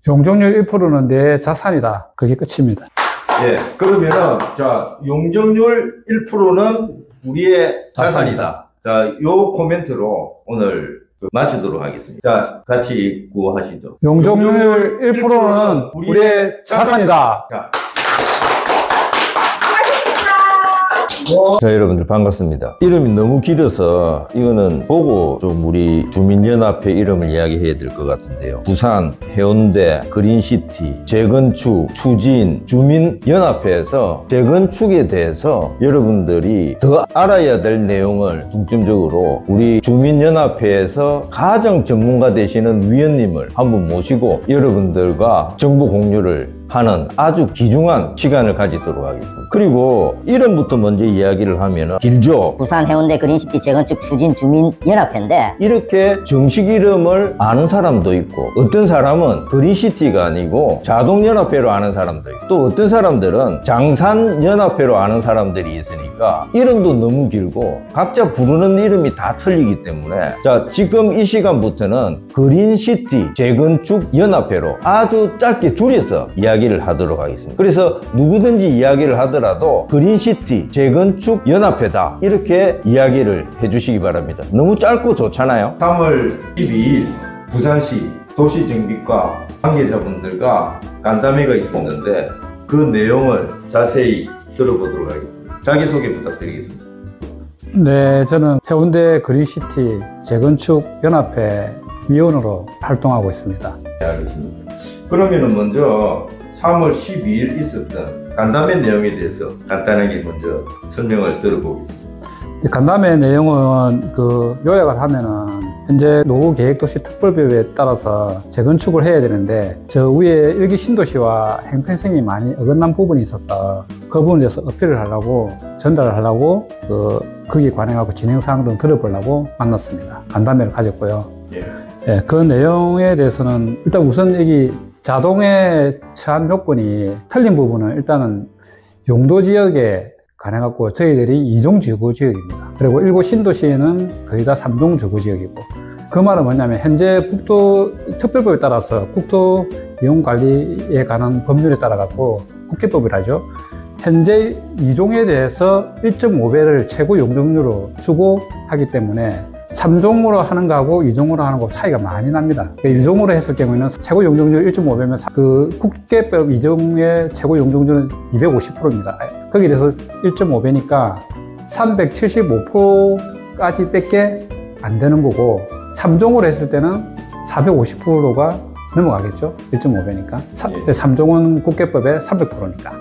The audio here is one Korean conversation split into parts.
용적률 1%는 내 자산이다. 그게 끝입니다. 예, 그러면은, 자, 용적률 1%는 우리의 자산이다. 자, 요 코멘트로 오늘 마치도록 하겠습니다. 자, 같이 구호하시죠. 용적률 1%는 우리의 자산이다. 자. 자, 여러분들 반갑습니다. 이름이 너무 길어서 이거는 보고 좀 우리 주민연합회 이름을 이야기해야 될 것 같은데요. 부산, 해운대, 그린시티, 재건축, 추진, 주민연합회에서 재건축에 대해서 여러분들이 더 알아야 될 내용을 중점적으로 우리 주민연합회에서 가장 전문가 되시는 위원님을 한번 모시고 여러분들과 정보 공유를 하는 아주 귀중한 시간을 가지도록 하겠습니다. 그리고 이름부터 먼저 이야기를 하면 길죠. 부산, 해운대, 그린시티, 재건축, 추진, 주민연합회인데 이렇게 정식 이름을 아는 사람도 있고 어떤 사람은 그린시티가 아니고 자동연합회로 아는 사람도 있고 또 어떤 사람들은 장산연합회로 아는 사람들이 있으니까 이름도 너무 길고 각자 부르는 이름이 다 틀리기 때문에 자, 지금 이 시간부터는 그린시티 재건축연합회로 아주 짧게 줄여서 이야기를 하도록 하겠습니다. 그래서 누구든지 이야기를 하더라도 그린시티 재건축연합회다 이렇게 이야기를 해주시기 바랍니다. 너무 짧고 좋잖아요. 3월 12일 부산시 도시정비과 관계자분들과 간담회가 있었는데 그 내용을 자세히 들어보도록 하겠습니다. 자기소개 부탁드리겠습니다. 네, 저는 해운대 그린시티 재건축연합회 위원으로 활동하고 있습니다. 네, 알겠습니다. 그러면은 먼저 3월 12일 있었던 간담회 내용에 대해서 간단하게 먼저 설명을 들어보겠습니다. 간담회 내용은 요약을 하면은 현재 노후계획도시 특별법에 따라서 재건축을 해야 되는데 저 위에 일기 신도시와 행편성이 많이 어긋난 부분이 있어서 그 부분에 대해서 어필을 하려고 전달을 하려고 거기에 관해하고 진행사항 등 들어보려고 만났습니다. 간담회를 가졌고요. 예, 그 내용에 대해서는 일단 우선 여기 자동에 처한 요건이 틀린 부분은 일단은 용도지역에 관해갖고 저희들이 2종 주거지역입니다. 그리고 7 신도시에는 거의 다 3종 주거지역이고 그 말은 뭐냐면 현재 국도 특별법에 따라서 국도 이용관리에 관한 법률에 따라 갖고 국회법이라죠. 현재 2종에 대해서 1.5배를 최고 용적률로 주고 하기 때문에 3종으로 하는 거하고 2종으로 하는 거 차이가 많이 납니다. 2종으로 했을 경우에는 최고 용적률 1.5배면 그 국계법 2종의 최고 용적률은 250%입니다. 거기에 대해서 1.5배니까 375%까지 밖에 안 되는 거고 3종으로 했을 때는 450%가 넘어가겠죠. 1.5배니까. 3종은 국계법의 300%니까.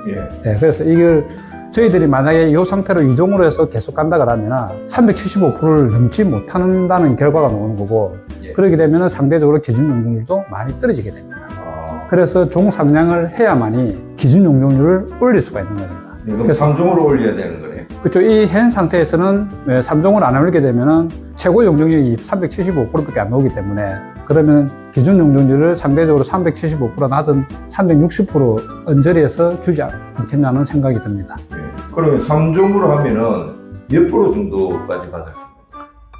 네, 그래서 이걸 저희들이 만약에 이 상태로 2종으로 해서 계속 간다 그러면 375%를 넘지 못한다는 결과가 나오는 거고 그렇게 되면 상대적으로 기준 용적률도 많이 떨어지게 됩니다. 그래서 종 3량을 해야만이 기준 용적률을 올릴 수가 있는 겁니다. 그래서 3종으로 올려야 되는 거네요. 그렇죠. 이 현 상태에서는 3종을 안 올리게 되면 최고 용적률이 375%밖에 안 나오기 때문에 그러면 기준 용적률을 상대적으로 375% 낮은 360% 언저리에서 주지 않겠냐는 생각이 듭니다. 그러면 3종으로 하면은 몇 프로 정도까지 받을 수 있나요?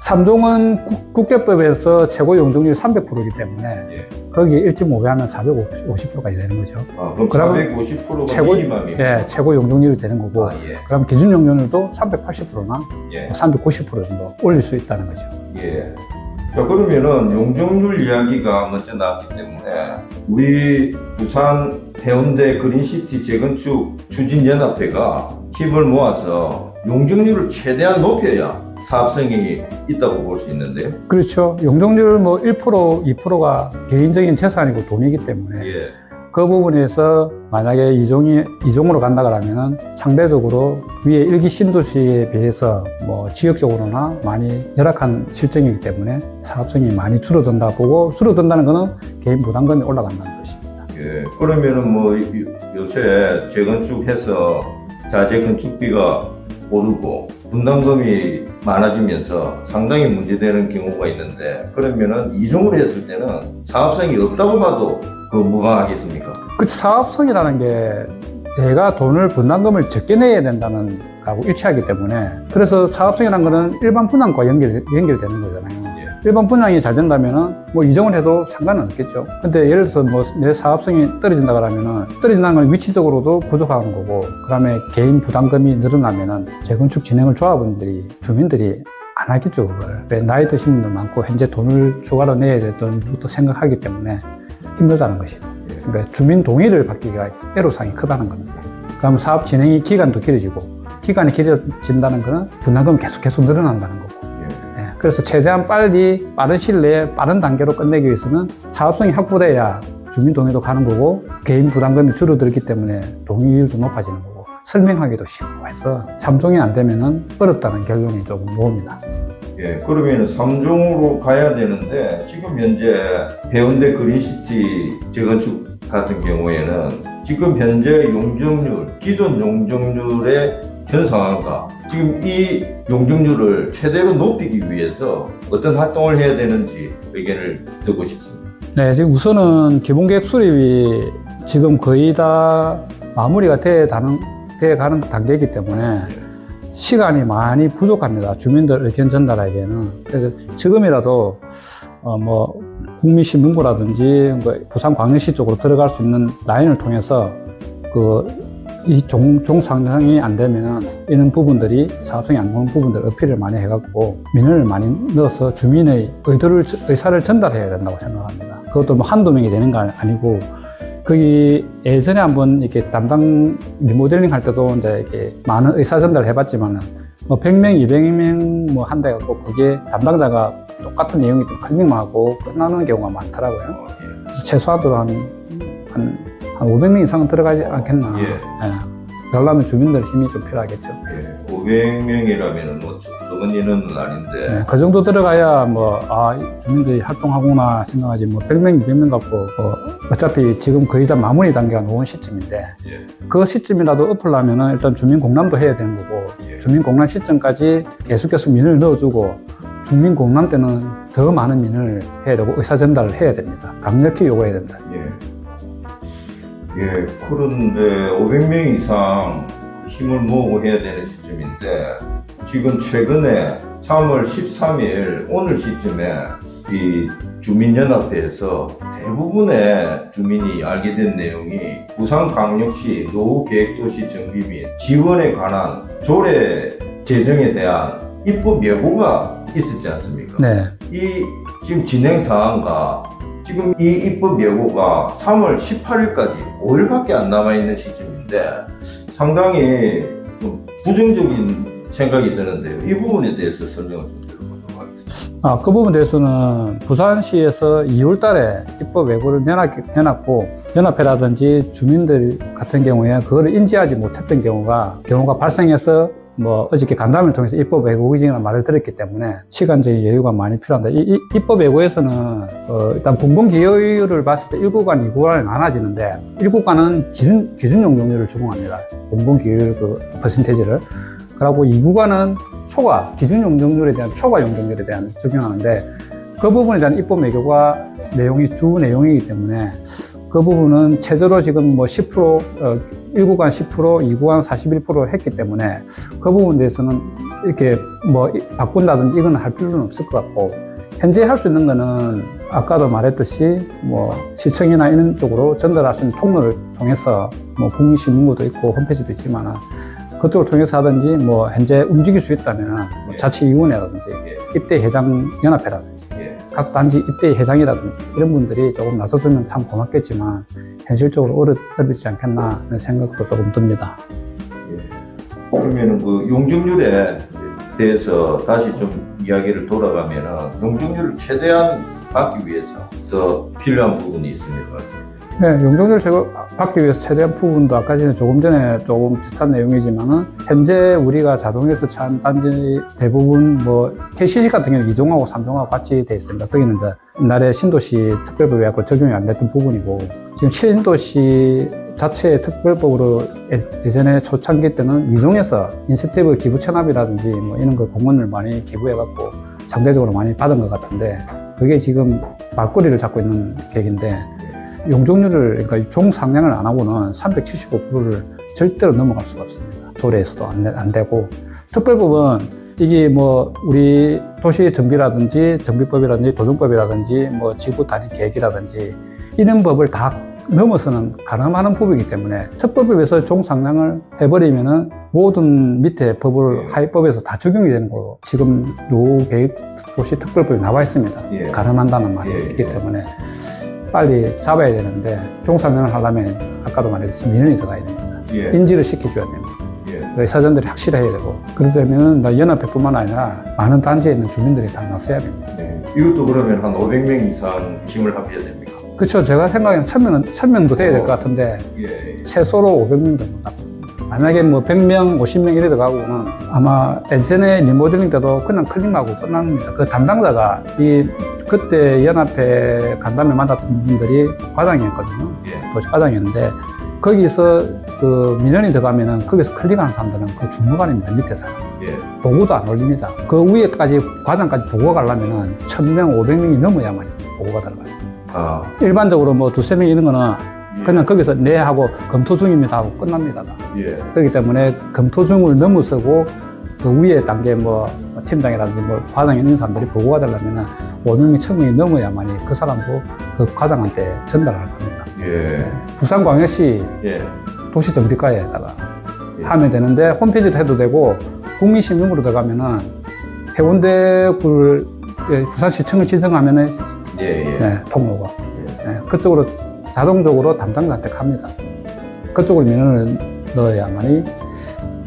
3종은 국계법에서 최고 용적률이 300%이기 때문에 거기 1.5배 하면 450%까지 되는 거죠. 그럼 450%가 최고, 미니멈이에요? 예, 최고 용적률이 되는 거고 그럼 기준 용적률도 380%나 390% 정도 올릴 수 있다는 거죠. 자, 그러면은 용적률 이야기가 먼저 나왔기 때문에 우리 부산 해운대 그린시티 재건축 추진연합회가 힘을 모아서 용적률을 최대한 높여야 사업성이 있다고 볼 수 있는데요. 그렇죠. 용적률 1%, 2%가 개인적인 재산이고 돈이기 때문에 그 부분에서 만약에 2종으로 간다 그러면은 상대적으로 위에 1기 신도시에 비해서 지역적으로나 많이 열악한 실정이기 때문에 사업성이 많이 줄어든다 보고 줄어든다는 거는 개인 부담금이 올라간다는 뜻입니다. 그러면은 요새 재건축해서 자재 건축비가 오르고 분담금이 많아지면서 상당히 문제되는 경우가 있는데 그러면은 2종으로 했을 때는 사업성이 없다고 봐도 무방하겠습니까? 그 사업성이라는 게 내가 돈을 분담금을 적게 내야 된다는 거하고 일치하기 때문에 그래서 사업성이라는 거는 일반 분담과 연결되는 거잖아요. 일반 분양이 잘 된다면은 뭐 이정을 해도 상관은 없겠죠. 근데 예를 들어서 뭐 내 사업성이 떨어진다 그러면은 떨어진다는 건 위치적으로도 부족한 거고, 그다음에 개인 부담금이 늘어나면은 재건축 진행을 조합원들이, 주민들이 안 하겠죠, 그걸. 왜 나이 드신 분들 많고 현재 돈을 추가로 내야 되던 것도 생각하기 때문에 힘들다는 것이죠. 그러니까 주민 동의를 받기가 애로사항이 크다는 겁니다. 그럼 사업 진행이 기간도 길어지고, 기간이 길어진다는 것은 분담금 계속 늘어난다는 거고. 예, 그래서 최대한 빨리 빠른 시일 내에 빠른 단계로 끝내기 위해서는 사업성이 확보돼야 주민 동의도 가는 거고, 개인 부담금이 줄어들기 때문에 동의율도 높아지는 거고, 설명하기도 쉽고 해서 3종이 안 되면은 어렵다는 결론이 조금 나옵니다. 예, 그러면 3종으로 가야 되는데 지금 현재 해운대 그린시티 재건축 같은 경우에는 지금 현재 용적률, 기존 용적률의 현 상황과 지금 이 용적률을 최대로 높이기 위해서 어떤 활동을 해야 되는지 의견을 듣고 싶습니다. 네, 지금 우선은 기본계획 수립이 지금 거의 다 마무리가 돼 가는 단계이기 때문에 시간이 많이 부족합니다. 주민들 의견 전달하기에는. 그래서 지금이라도 뭐 국민신문고라든지 부산광역시 쪽으로 들어갈 수 있는 라인을 통해서 이 종상향이 안 되면은 이런 부분들이 사업성이 안 오는 부분들 어필을 많이 해갖고 민원을 많이 넣어서 주민의 의사를 전달해야 된다고 생각합니다. 그것도 뭐 한두 명이 되는 거 아니고, 거기 예전에 한번 이렇게 담당 리모델링 할 때도 이제 이렇게 많은 의사 전달을 해봤지만은 뭐 100명, 200명 뭐 한다 해갖고 그게 담당자가 똑같은 내용이 좀 설명하고 끝나는 경우가 많더라고요. 그래서 최소한으로 한 500명 이상은 들어가지 않겠나. 예. 그러려면 주민들 힘이 좀 필요하겠죠. 예, 500명이라면 뭐 적은 인원은 아닌데. 그 정도 들어가야 주민들이 활동하구나 생각하지, 뭐 100명, 200명 갖고 어차피 지금 거의 다 마무리 단계가 놓은 시점인데, 그 시점이라도 엎으려면은 일단 주민 공람도 해야 되는 거고, 주민 공람 시점까지 계속 민원을 넣어주고, 주민 공람 때는 더 많은 민원을 해야 되고 의사 전달을 해야 됩니다. 강력히 요구해야 된다. 예, 그런데 500명 이상 힘을 모으고 해야 되는 시점인데, 지금 최근에 3월 13일 오늘 시점에 이 주민연합회에서 대부분의 주민이 알게 된 내용이 부산광역시 노후계획도시 정비 및 지원에 관한 조례 제정에 대한 입법 예고가 있었지 않습니까? 네. 이 지금 진행 사항과 지금 이 입법 예고가 3월 18일까지 5일밖에 안 남아있는 시점인데 상당히 좀 부정적인 생각이 드는데요. 이 부분에 대해서 설명을 좀 드려보도록 하겠습니다. 그 부분에 대해서는 부산시에서 2월 달에 입법 예고를 내놨고, 연합회라든지 주민들 같은 경우에 그거를 인지하지 못했던 경우가 발생해서 뭐 어저께 간담회를 통해서 입법 예고 의견이라는 말을 들었기 때문에 시간적인 여유가 많이 필요합니다. 이 입법 예고에서는 일단 공공기여율을 봤을 때 1구간, 2구간이 나눠지는데 1구간은 기준 용적률을 적용합니다. 공공기여율 퍼센테이지를. 그리고 2구간은 기준 용적률에 대한 초과 용적률에 대한 적용하는데, 그 부분에 대한 입법 예고가 주 내용이기 때문에 그 부분은 최저로 지금 뭐 10%, 1구간 10%, 2구간 41% 했기 때문에 그 부분에 대해서는 이렇게 뭐 바꾼다든지 이건 할 필요는 없을 것 같고, 현재 할 수 있는 거는 아까도 말했듯이 뭐 시청이나 이런 쪽으로 전달할 수 있는 통로를 통해서 뭐 국민신문고도 있고 홈페이지도 있지만 그쪽을 통해서 하든지, 뭐 현재 움직일 수 있다면 뭐 자치위원회라든지 입대회장연합회라든지 각 단지 입대회장이라든지 이런 분들이 조금 나서주면 참 고맙겠지만 현실적으로 어렵지 않겠나 하는 생각도 조금 듭니다. 그러면 그 용적률에 대해서 다시 좀 이야기를 돌아가면은 용적률을 최대한 받기 위해서 더 필요한 부분이 있습니다. 네, 용적률을 받기 위해서 최대한 부분도 아까 전에 조금 전에 조금 비슷한 내용이지만은 현재 우리가 자동에서 처한 단지 대부분 뭐 KCC 같은 경우는 2종하고 3종하고 같이 돼 있습니다. 거기는 이제 옛날에 신도시 특별법에 갖고 적용이 안 됐던 부분이고, 지금 신도시 자체의 특별법으로 예전에 초창기 때는 2종에서 인센티브 기부 체납이라든지 뭐 이런 거 공헌을 많이 기부해갖고 상대적으로 많이 받은 것 같은데, 그게 지금 말꼬리를 잡고 있는 계획인데, 용적률을, 그러니까 종상향을 안 하고는 375%를 절대로 넘어갈 수가 없습니다. 조례에서도 안 되고, 특별법은 이게 뭐 우리 도시 정비라든지 정비법이라든지 도정법이라든지 뭐 지구 단위 계획이라든지 이런 법을 다 넘어서는 가늠하는 법이기 때문에 특별법에서 종상량을 해버리면은 모든 밑에 법을 하위법에서 다 적용이 되는 거로 지금 노후계획도시 특별법이 나와 있습니다. 가늠한다는 말이 있기 때문에 빨리 잡아야 되는데 종상량을 하려면 아까도 말했듯이 민원이 들어가야 됩니다. 인지를 시켜줘야 됩니다. 의사전들이 확실해야 되고 그러려면 연합회뿐만 아니라 많은 단지에 있는 주민들이 다 나서야 됩니다. 이것도 그러면 한 500명 이상 힘을 합해야 됩니까? 그렇죠. 제가 생각에는 1000명도 돼야 될 것 같은데 최소로 500명 정도 잡고 있습니다. 만약에 뭐 100명, 50명 이래 들어가고는 아마 예전에 리모델링 때도 그냥 클릭하고 끝납니다. 그 담당자가 그때 연합회 간담회 만났던 분들이 과장이었거든요. 도시 과장이었는데 거기서 그 민원이 들어가면은 거기서 클릭하는 사람들은 그 주무관입니다. 밑에서. 보고도 안 올립니다. 그 위에까지 과장까지 보고가 가려면은 1000명, 500명이 넘어야만 보고가 들어가요. 일반적으로 뭐 두세 명 이런 거는 그냥 거기서 네 하고 검토 중입니다 하고 끝납니다. 그렇기 때문에 검토 중을 넘어서고 그 위에 단계 뭐 팀장이라든지 뭐 과장이 있는 사람들이 보고가 되려면 5명이 1000명이 넘어야만이 그 사람도 그 과장한테 전달을 할 겁니다. 부산광역시 도시정비과에다가 하면 되는데 홈페이지를 해도 되고 국민신문으로 들어가면은 해운대구를 부산시청을 신청하면은 통로가 그쪽으로 자동적으로 담당자한테 갑니다. 그쪽으로 민원을 넣어야만이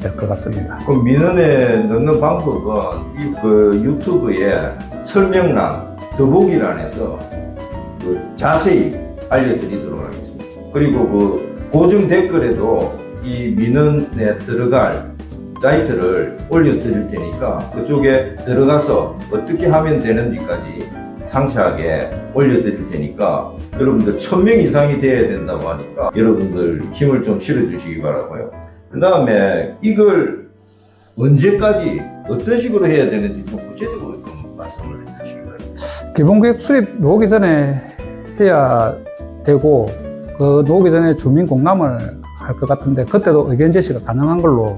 될 것 같습니다. 그럼 민원에 넣는 방법은 그 유튜브에 설명란, 더보기란에서 그 자세히 알려드리도록 하겠습니다. 그리고 그 고정 댓글에도 이 민원에 들어갈 사이트를 올려드릴 테니까 그쪽에 들어가서 어떻게 하면 되는지까지 상세하게 올려드릴 테니까 여러분들 1000명 이상이 돼야 된다고 하니까 여러분들 힘을 좀 실어주시기 바라고요. 그 다음에 이걸 언제까지 어떤 식으로 해야 되는지 좀 구체적으로 좀 말씀을 해주시기 바랍니다. 기본계획 수립 나오기 전에 해야 되고 그 나오기 전에 주민 공감을 할 것 같은데 그때도 의견 제시가 가능한 걸로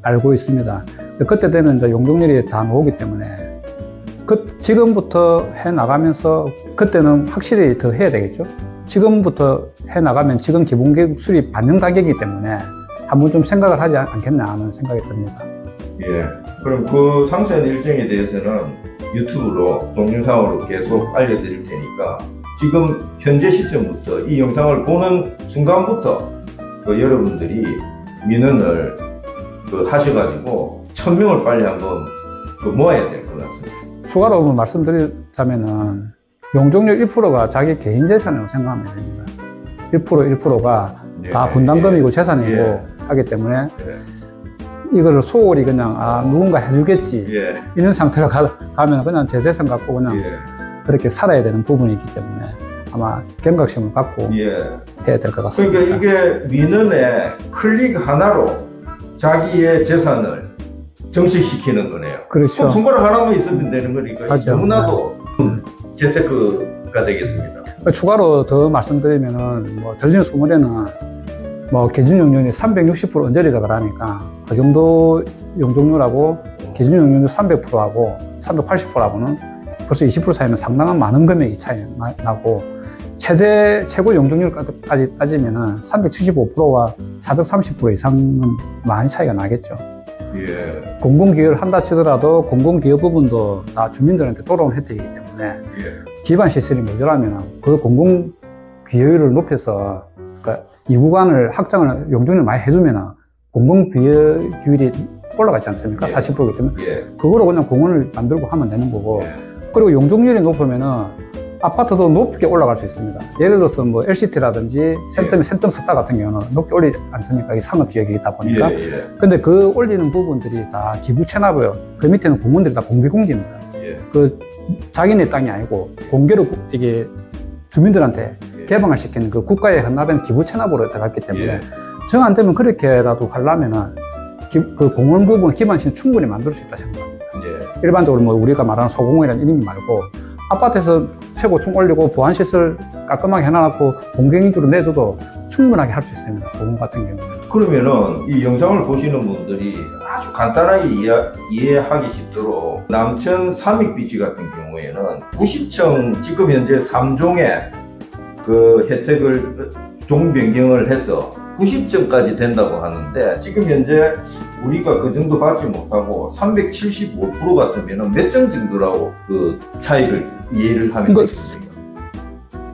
알고 있습니다. 그때 되면 이제 용적률이 다 나오기 때문에 지금부터 해 나가면서 그때는 확실히 더 해야 되겠죠. 지금부터 해 나가면 지금 기본계획 수립 반영 단계이기 때문에 한번 좀 생각을 하지 않겠나 하는 생각이 듭니다. 그럼 그 상세한 일정에 대해서는 유튜브로 동영상으로 계속 알려드릴 테니까 지금 현재 시점부터 이 영상을 보는 순간부터 그 여러분들이 민원을 하셔가지고 1000명을 빨리 한번 모아야 될 것 같습니다. 추가로 말씀드리자면은 용적률 1%가 자기 개인 재산이라고 생각하면 됩니다. 1%가 다 분담금이고 재산이고 하기 때문에 이거를 소홀히 그냥 누군가 해주겠지 이런 상태로 가면 그냥 제 재산 갖고 그냥 그렇게 살아야 되는 부분이기 때문에 아마 경각심을 갖고 해야 될 것 같습니다. 그러니까 이게 민원에 클릭 하나로 자기의 재산을 정식시키는 거네요. 그렇죠. 손가락 하나만 있으면 되는 거니까 맞죠. 너무나도 재테크가 되겠습니다. 추가로 더 말씀드리면은 뭐 들리는 소문에는 뭐 기준 용적률이 360% 언저리라 그러니까 그 정도 용적률하고 기준 용적률 300%하고 380%하고는 벌써 20% 차이면 상당한 많은 금액이 차이 나고 최고 용적률까지 따지면은 375%와 430% 이상은 많이 차이가 나겠죠. 공공기여를 한다 치더라도 공공기여 부분도 다 주민들한테 돌아온 혜택이기 때문에 기반 시설이 모자라면 그 공공기여율을 높여서 그러니까 이 구간을 확장을 용적률을 많이 해주면 공공기여율이 올라가지 않습니까? 40%이기 때문에 그거로 그냥 공원을 만들고 하면 되는 거고 그리고 용적률이 높으면은 아파트도 높게 올라갈 수 있습니다. 예를 들어서 뭐 LCT라든지 센텀 스타 같은 경우는 높게 올리지 않습니까? 이 산업지역이다 보니까. 근데 그 올리는 부분들이 다 기부 체납이에요. 그 밑에는 공원들이 다 공개공지입니다. 그 자기네 땅이 아니고 공개로 이게 주민들한테 개방을 시키는 그 국가의 헌납은 기부 체납으로 들어갔기 때문에 정 안 되면 그렇게라도 하려면은 그 공원 부분 기반시는 충분히 만들 수 있다 생각합니다. 일반적으로 뭐 우리가 말하는 소공원이라는 이름 말고 아파트에서 최고층 올리고 보안시설 깔끔하게 해놔놓고 공개인주로 내줘도 충분하게 할 수 있습니다. 공원 같은 경우는. 그러면은 이 영상을 보시는 분들이 아주 간단하게 이해하기 쉽도록 남천 삼익비치 같은 경우에는 90층 지금 현재 3종의 그 혜택을 종 변경을 해서 90층까지 된다고 하는데 지금 현재 우리가 그 정도 받지 못하고 375% 같으면 몇 점 정도라고 그 차이를 이해를 하면 되겠습니까?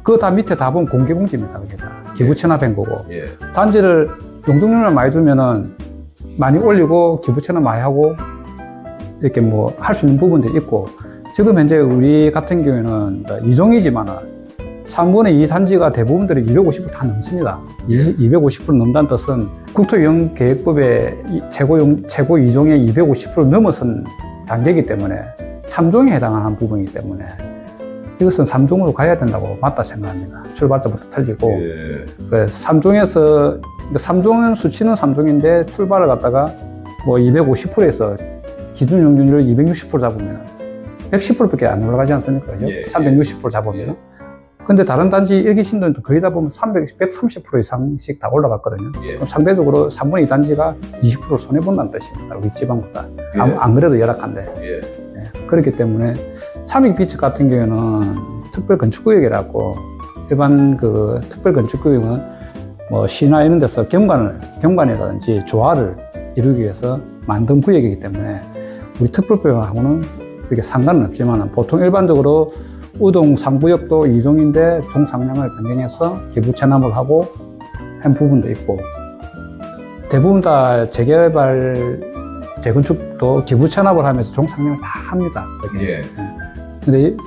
그거 다 밑에 다 보면 공개공지입니다. 그게 다 기부 체납한 거고. 예. 단지를 용적률을 많이 두면은 많이 올리고 기부 체납 많이 하고 이렇게 뭐 할 수 있는 부분들이 있고, 지금 현재 우리 같은 경우에는 2종이지만은 3분의 2 단지가 대부분들이 250% 다 넘습니다. 250% 넘다는 뜻은 국토유형계획법의 최고 2종의 250% 넘어선 단계이기 때문에 3종에 해당하는 부분이기 때문에 이것은 3종으로 가야 된다고 맞다 생각합니다. 출발점부터 틀리고. 예. 그 3종에서 3종은 수치는 3종인데 출발을 갖다가 뭐 250%에서 기준 용적률을 260% 잡으면 110%밖에 안 올라가지 않습니까? 예. 360% 잡으면. 예. 근데 다른 단지 일기 신도는 거의 다 보면 130% 이상씩 다 올라갔거든요. 예. 그럼 상대적으로 3분의 2 단지가 20% 손해본다는 뜻입니다. 우리 지방보다. 예. 안 그래도 열악한데. 예. 예. 그렇기 때문에 삼익비치 같은 경우에는 특별건축구역이라고, 일반 그 특별건축구역은 뭐 시나 이런 데서 경관이라든지 조화를 이루기 위해서 만든 구역이기 때문에 우리 특별구역하고는 그게 상관은 없지만 보통 일반적으로 우동 상부역도 2종인데 종상량을 변경해서 기부 체납을 하고 한 부분도 있고, 대부분 다 재개발, 재건축도 기부 체납을 하면서 종상량을 다 합니다. 예. 근데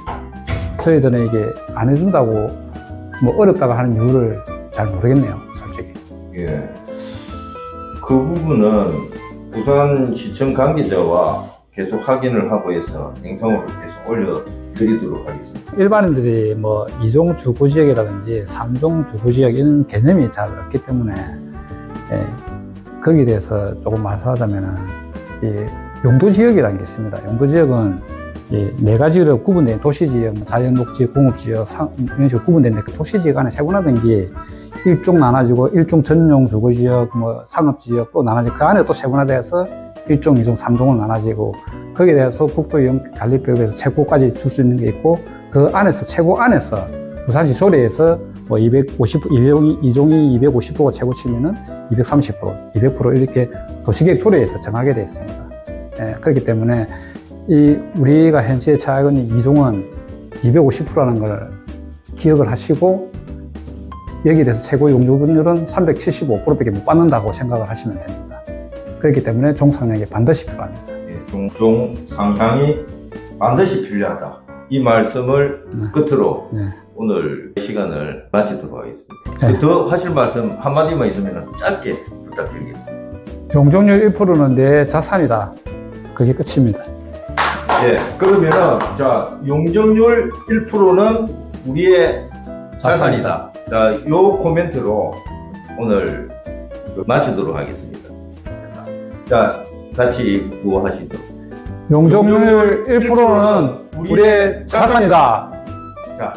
저희들은 이게 안 해준다고 뭐 어렵다고 하는 이유를 잘 모르겠네요, 솔직히. 예. 그 부분은 부산시청 관계자와 계속 확인을 하고 해서 영상으로 계속 올려드리도록 하겠습니다. 일반인들이 뭐 2종 주거지역이라든지 3종 주거지역 이런 개념이 잘 없기 때문에, 예, 거기에 대해서 조금 말하자면은 이 용도지역이라는 게 있습니다. 용도지역은 이 4가지로 구분된 도시지역, 자연녹지, 공업지역, 이런 식으로 구분된데, 그 도시지역 안에 세분화된 게 1종 나눠지고 1종 전용 주거지역, 뭐 상업지역 또 나눠지고, 그 안에 또 세분화돼서 1종, 2종, 3종으로 나눠지고, 거기에 대해서 국토유형관리법에서 최고까지 줄 수 있는 게 있고, 그 안에서 최고 안에서 부산시 조례에서 뭐 2종이 250%가 최고치면은 230%, 200% 이렇게 도시계획 조례에서 정하게 되어 있습니다. 예, 그렇기 때문에 우리가 현재 차액은 2종은 250%라는 걸 기억을 하시고, 여기에 대해서 최고 용적률은 375%밖에 못 받는다고 생각을 하시면 됩니다. 그렇기 때문에 종상량이 반드시 필요합니다. 예, 종 상향이 반드시 필요하다. 이 말씀을 끝으로 오늘 시간을 마치도록 하겠습니다. 더 하실 말씀 한마디만 있으면 짧게 부탁드리겠습니다. 용적률 1%는 내 자산이다. 그게 끝입니다. 예, 그러면은, 자, 용적률 1%는 우리의 자산이다. 자, 요 코멘트로 오늘 마치도록 하겠습니다. 자, 같이 구호하시도록. 용적률 1%는 우리의 자산이다. 자,